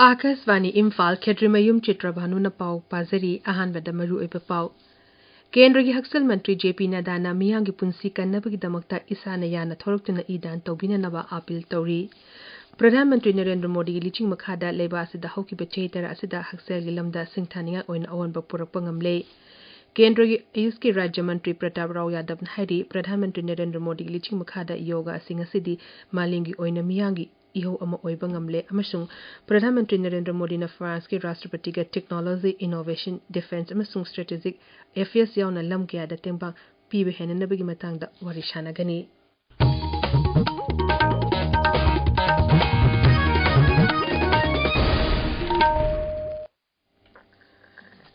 Akasvani Imphal Kshetrimayum Chitrabhanu na pau pazari ahanbada maru oiba pau. Kendragi Haksal Mantri JP Nadana miyangi punsi kannabagi damakta isana yana thoroktuna idan tawbina naba apil tawri. Pradhan Mantri Narendra Modi liching makhada leba asida haukiba cheitara asida Haksal gilamda singthaniya oina awanba purakpa ngamle. Kendragi Ayuski Rajya Mantri Pratap Rao Yadav Hari Pradhan Mantri Narendra Modi liching makhada yoga singasidi malingi oina miyangi iho ama oiba ngamle amasung Pradhan Mantri Narendra Modi na France ke Rashtrapati ga Technology Innovation Defense amasung Strategic Affairs yauna lam kya da tembang pibe henanabagi matangda wari shanagani.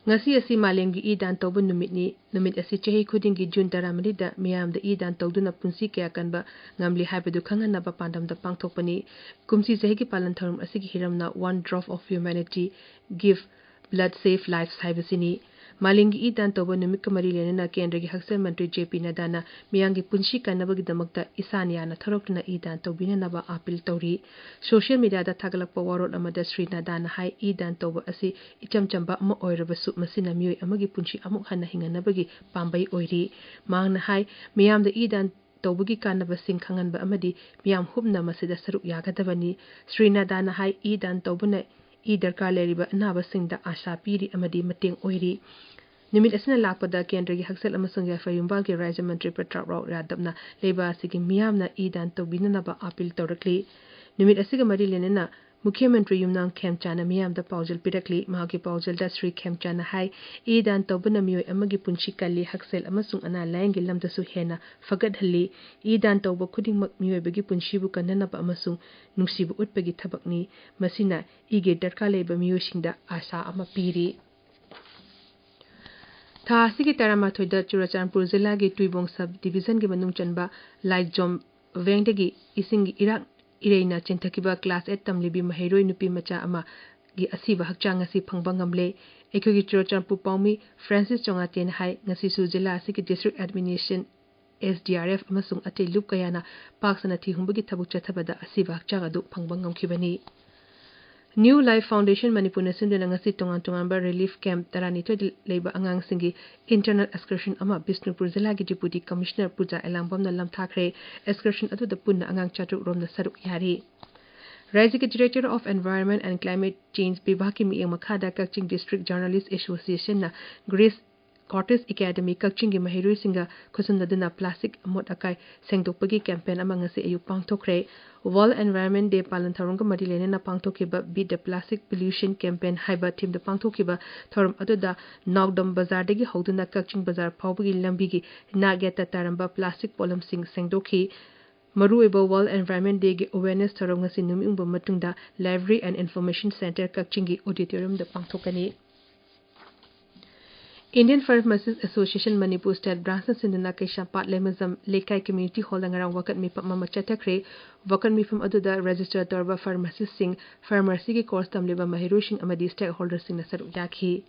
Ngasi asi malengi idan tawba numit asi chahi khudingi June 10 da miyam da idan tawduna punsi kaya kanba ngamli haibadu khanganaba pandamda pangthokpani kumsi chahi ki palan tharum asigi hiramna one drop of humanity give blood save lives haibasini malengi idan tawba numit kamari lenana kendragi Haksal Mantri JP Nadana miyangi punsi kanabagi damakta isaniya na tharoktuna idan tawbina naba apil tawri social media da thagalakpa warot amada Sri Nadana hai idan tawba asi ichamchamba ama oirabasu masina miyoi amagi punsi amuk hanna hinganabagi pambai oiri mangna hai miyam da idan tawbagi kanaba sing khanganba amadi miyam hubna masida saruk yagadabani Sri Nadana hai idan tawbuna idarka leriba anaba singda asha piri amadi mateng oiri Nimit asina lakpada kendragi Haksal amasung Yafayumbal ke Rajya Mantri Pratap Rao Yadav leba asigi miyamna idan tawbina naba apil tawrakli Nimit asiga mari lenana Mukhya Mantri Yumnang Khemchana miyam da paujal pirakli mahaki paujal da Sri Khemchana hai idan tawbana miyoi amagi punchi kalli Haksal amasung ana layangi lamda su hena fagadhalli idan tawba khudingmak miyoi bagi punchibu kannanaba amasung nungsibu utpagi thabakni masina ige darka leba miyoi singda asa ama piri Tha asigi taramathoi da Churachandpur Zilla gi Tuibong Sub Division gi manung chanba Laijom Vengdagi isingi Iraq Ireina Chintakiba Class 8 tamlibi maheroi nupi macha ama gi asiba hakchang asi phangba ngamle ekhogi Churachandpur Paumi Francis Chongaten hai ngasi su Zilla asigi District Administration SDRF amasung ate lup kayana paksana thi humbagi thabuk chathabada asiba hakchang adu phangba ngamkhibani New Life Foundation Manipur na sinduna ngasi tongan ba relief camp tarani to leiba angang singi internal excursion ama Bishnupur Zilla gi Deputy Commissioner Puja Elangbam na lamthakre excursion adu da punna angang chatuk rom na saruk yari Rajya ke Director of Environment and Climate Change Bibhaki mi makhada Kaching District Journalist Association na Grace Cortes Academy Kaching gi mahiroi singa khusundaduna plastic amot akai sengdokpagi campaign ama ngasi ayu pangthokre World Environment Day palan tharong mari lene na pangthokiba Beat the Plastic Pollution Campaign haiba team da pangthokiba thorum aduda Nogdam Bazar dagi hoduna Kaching Bazar phawbagi lambi gi nageta taramba plastic polum sing sengdokhi Maruiba World Environment Day gi awareness tharong ngasi numingba matungda Library and Information Center Kaching gi auditorium da pangthokani Indian Pharmacists Association Manipur State Branch Sinduna Kaisha Pat Lemazam Lekai Community Hall ngarang wakat mi pam mama chatakre wakan mi fam aduda register torba pharmacist sing pharmacy ki course tamleba mahirusing amadi stakeholders sing na saru yakhi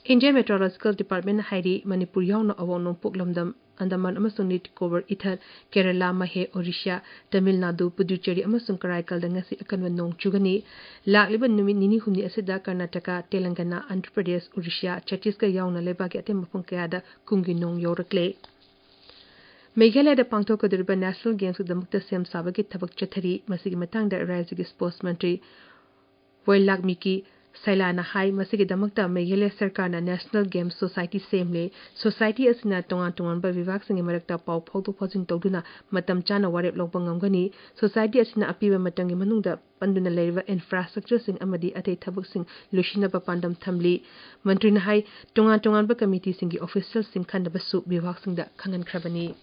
Indian Meteorological Department hairi Manipur yauna awonong puklamdam Andaman amasung Nicobar Ithar Kerala Mahe Odisha Tamil Nadu Puducherry amasung Karaikal da ngasi akanwa nong chugani lakliba numit nini humni asida Karnataka Telangana Andhra Pradesh Odisha Chhattisgarh yauna leba ki atem mapung kayada kungi nong yorakle Meghalaya da pangthokadiriba National Games da mukta sem sabagi thabak chathari masigi matangda Rajya Sports Mantri Wailakmiki Sailana Hai masigi damakta Meghalaya Sarkarna National Games Society semle society asina tongan ba vivak singi marakta pau phawdu phawjing tawduna matam chana warep lokba ngamgani society asina apiba matangi manungda panduna leriba infrastructure sing amadi atei thabak sing lushina ba pandam thamli mantri na hai tongan ba committee singi officials sing khandaba su vivak singda khangan khrabani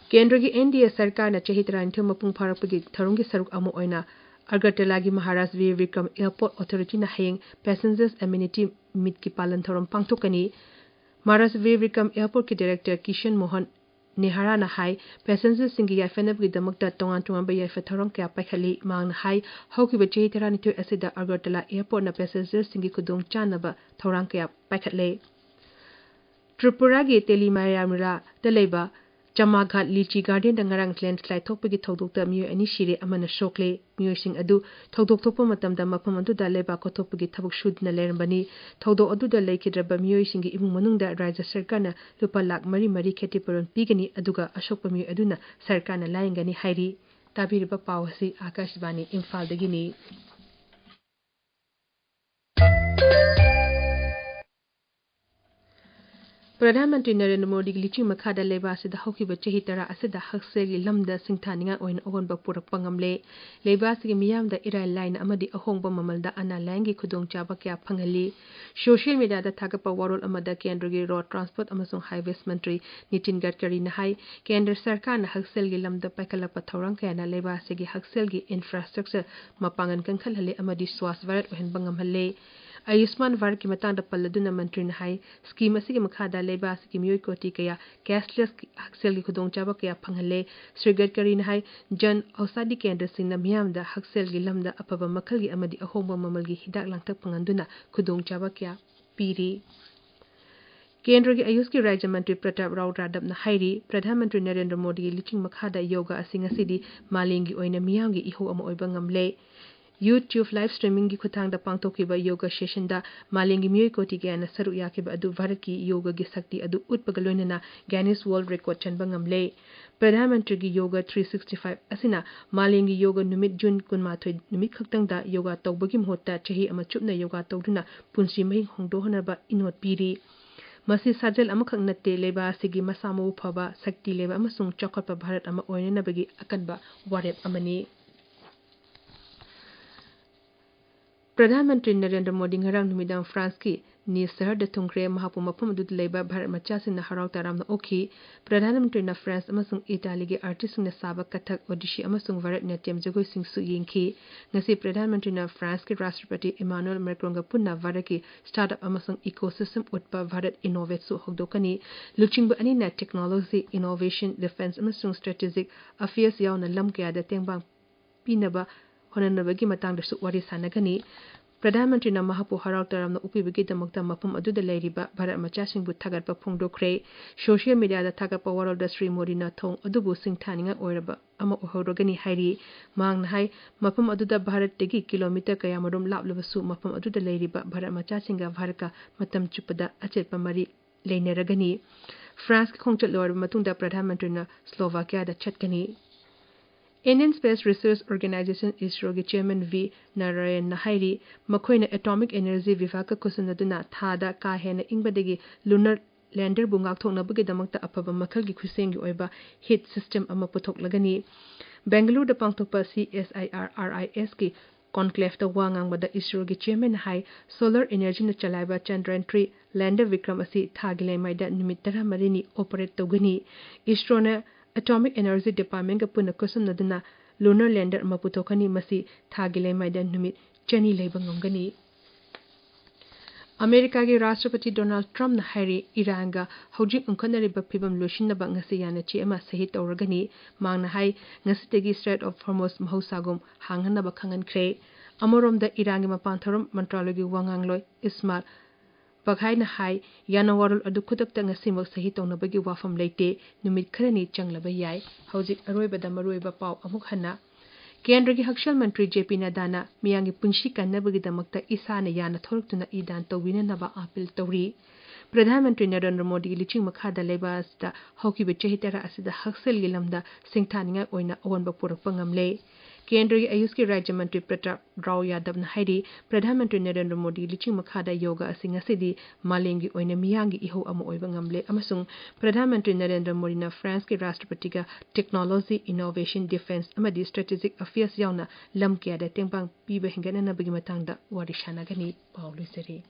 Kendragi NDA Sarkar na chahitran thum mapung pharakpagi tharungi saruk amo oina Agartala gi Maharaj Veer Vikram Airport Authority na hayeng Passengers Amenity Meet ki palan thorom pangthokani Maharaj Veer Vikram Airport ki Director Kishan Mohan Nehara na hai passengers singi yafenab gi damakta tongan ba yafa thorong kya pakhali mang na hai hoki ba chehi tarani to asida Agartala Airport na passengers singi kudong chanaba thorang kya pakhatle Tripura gi Telimayamra Taleba Chamaghat Lichi Garden dangarang landslide thokpagi thodokta miyo ani shire amana shokle miyoising adu thodok thokpa matamda mafam adu da leba ko thokpagi thabuk shudna lerambani thodok adu da leikidraba miyoising gi imung manungda Rajya Sarkarna lupa lakh mari kheti paron pigani aduga ashokpa miyo aduna Sarkarna laingani hairi tabiriba pawasi Akashvani Imphal dagini Pradhanmantri Narendra Modi gi liching makhada leba asida hokiba chahi tara asida haksegi lamda singthaninga oin awonba purakpa ngamle leba asigi miyamda irai line amadi ahongba mamalda ana langi khudongchaba kya phangali social media da thagapa warol amada kendra gi road transport amasung highways mantri Nitin Gadkari na hai kendra sarkar na hakselgi lamda paikalapa thorang kaya na leba asigi hakselgi infrastructure mapangan kankhalhale amadi swas varat ohin bangamhalle Ayushman Bharat ki matang da palladuna mantri na hai scheme asigi makhada leba asigi miyoy koti kaya cashless haksel gi khudongchaba kaya phanghale Sri Gadkari na hai jan ausadi kendra singna miyamda haksel gi lamda apaba makhal gi amadi ahongba mamal gi hidak langtak phanganduna khudongchaba kaya piri Kendra ki Ayush ki Rajya Mantri Pratap Rao Radab na hairi Pradhanmantri Narendra Modi gi liching makhada yoga asing asidi malingi oina miyamgi iho ama oiba ngamle YouTube live streaming gi khutang da pangthokiba yoga session da malengi miyoy koti gana saru yakiba adu Bharat ki yoga gi sakti adu utpagaloinana Guinness World Record chanba ngamle Pradhanmantri gi yoga 365 asina malengi yoga numit June kunmathoi numit khaktang da yoga tawbagi mhota chahi ama chupna yoga tawduna punsi mai hongdo hanaba inot piri Masi sajal amakhak natte leba sigi masamu phaba sakti leba amasung chakotpa Bharat ama oinana bagi akanba warep amani Pradhanmantri Narendra Modi ngarang numidang France ki ni sahar da thungkre mahapu mafam adu leba Bharat machasin na harau taram na okhi Pradhanmantri na France amasung Italy gi artist na saba kathak odishi amasung Bharatnatyam jagoi sing su yingki ngasi Pradhanmantri na France ki Rashtrapati Emmanuel Macron ga punna Bharat ki startup amasung ecosystem utpa Bharat innovate su hogdokani luchingba ani na technology innovation defense amasung strategic affairs yaw na lam kya da tengbang pinaba honanabagi matang da su wari sanagani Pradhanmantri na mahapu harau taram na upibagi damakta mapum adu da leiriba Bharat machasing bu thagatpa phongdokre social media da thagatpa warol da Sri Modi na thong adubu singthaninga oiraba ama ohorogani hairi mang na hai mapum adu da Bharat tegi kilometer kaya marum laplubasu mapum adu da leiriba Bharat machasinga Bharaka matam chupada achetpa mari leinaragani France ki khongchat lor matung da Pradhanmantri na Slovakia da chatkani Indian Space Research Organization ISRO ki chairman V Narayan Nahairi makhoina atomic energy vibhaga kusunaduna thada ka hena ingbadegi lunar lander bungak thokna bugi damakta apaba makhal gi khusengi oiba hit system ama puthok lagani Bangalore da pangthokpa CSIR RIS ki conclave da wangang bada ISRO ki chairman hai solar energy na chalaiba Chandrayaan 3 lander Vikram asi thagilai maida numit 13 ni operate togani ISRO na Atomic Energy Department ga puna kusum naduna lunar lander maputokani masi thagile maidan numit chani leiba ngongani America gi Rashtrapati Donald Trump na hairi Iran ga hojik unkhanari ba phibam loishinna ba ngasi yana chi ama sahi tawragani mangna hai ngasi tegi Strait of Hormuz mahausagum hanghana ba khangan khre amorom da Iran gi mapantharom mantralogi wangangloi Ismail Baghai na hai yana warul adu khudak ta ngasi mak sahi tawnabagi wafam leite numit kharani changlaba yai hojik aroiba da maroiba paw amuk hana Kendra gi Hakshal Mantri JP Nadana miyangi punshi kannabagi damakta isana yana thoruktuna idan tawina naba apil tawri Pradhanmantri Narendra Modi gi liching makhada leba asta hoki be chehitara asida haksel gi lamda singthaninga oina awonba purakpa ngamle Kendra gi Ayush ki Rajya Mantri Pratap Rao Yadav na hairi Pradhanmantri Narendra Modi liching makhada yoga asing asidi malengi oina miyangi iho ama oiba ngamle amasung Pradhanmantri Narendra Modi na France ki Rashtrapati ga technology innovation defense amadi strategic affairs yauna lam kya da tengbang piba hingana na bagi matangda wari shanagani pawlu seri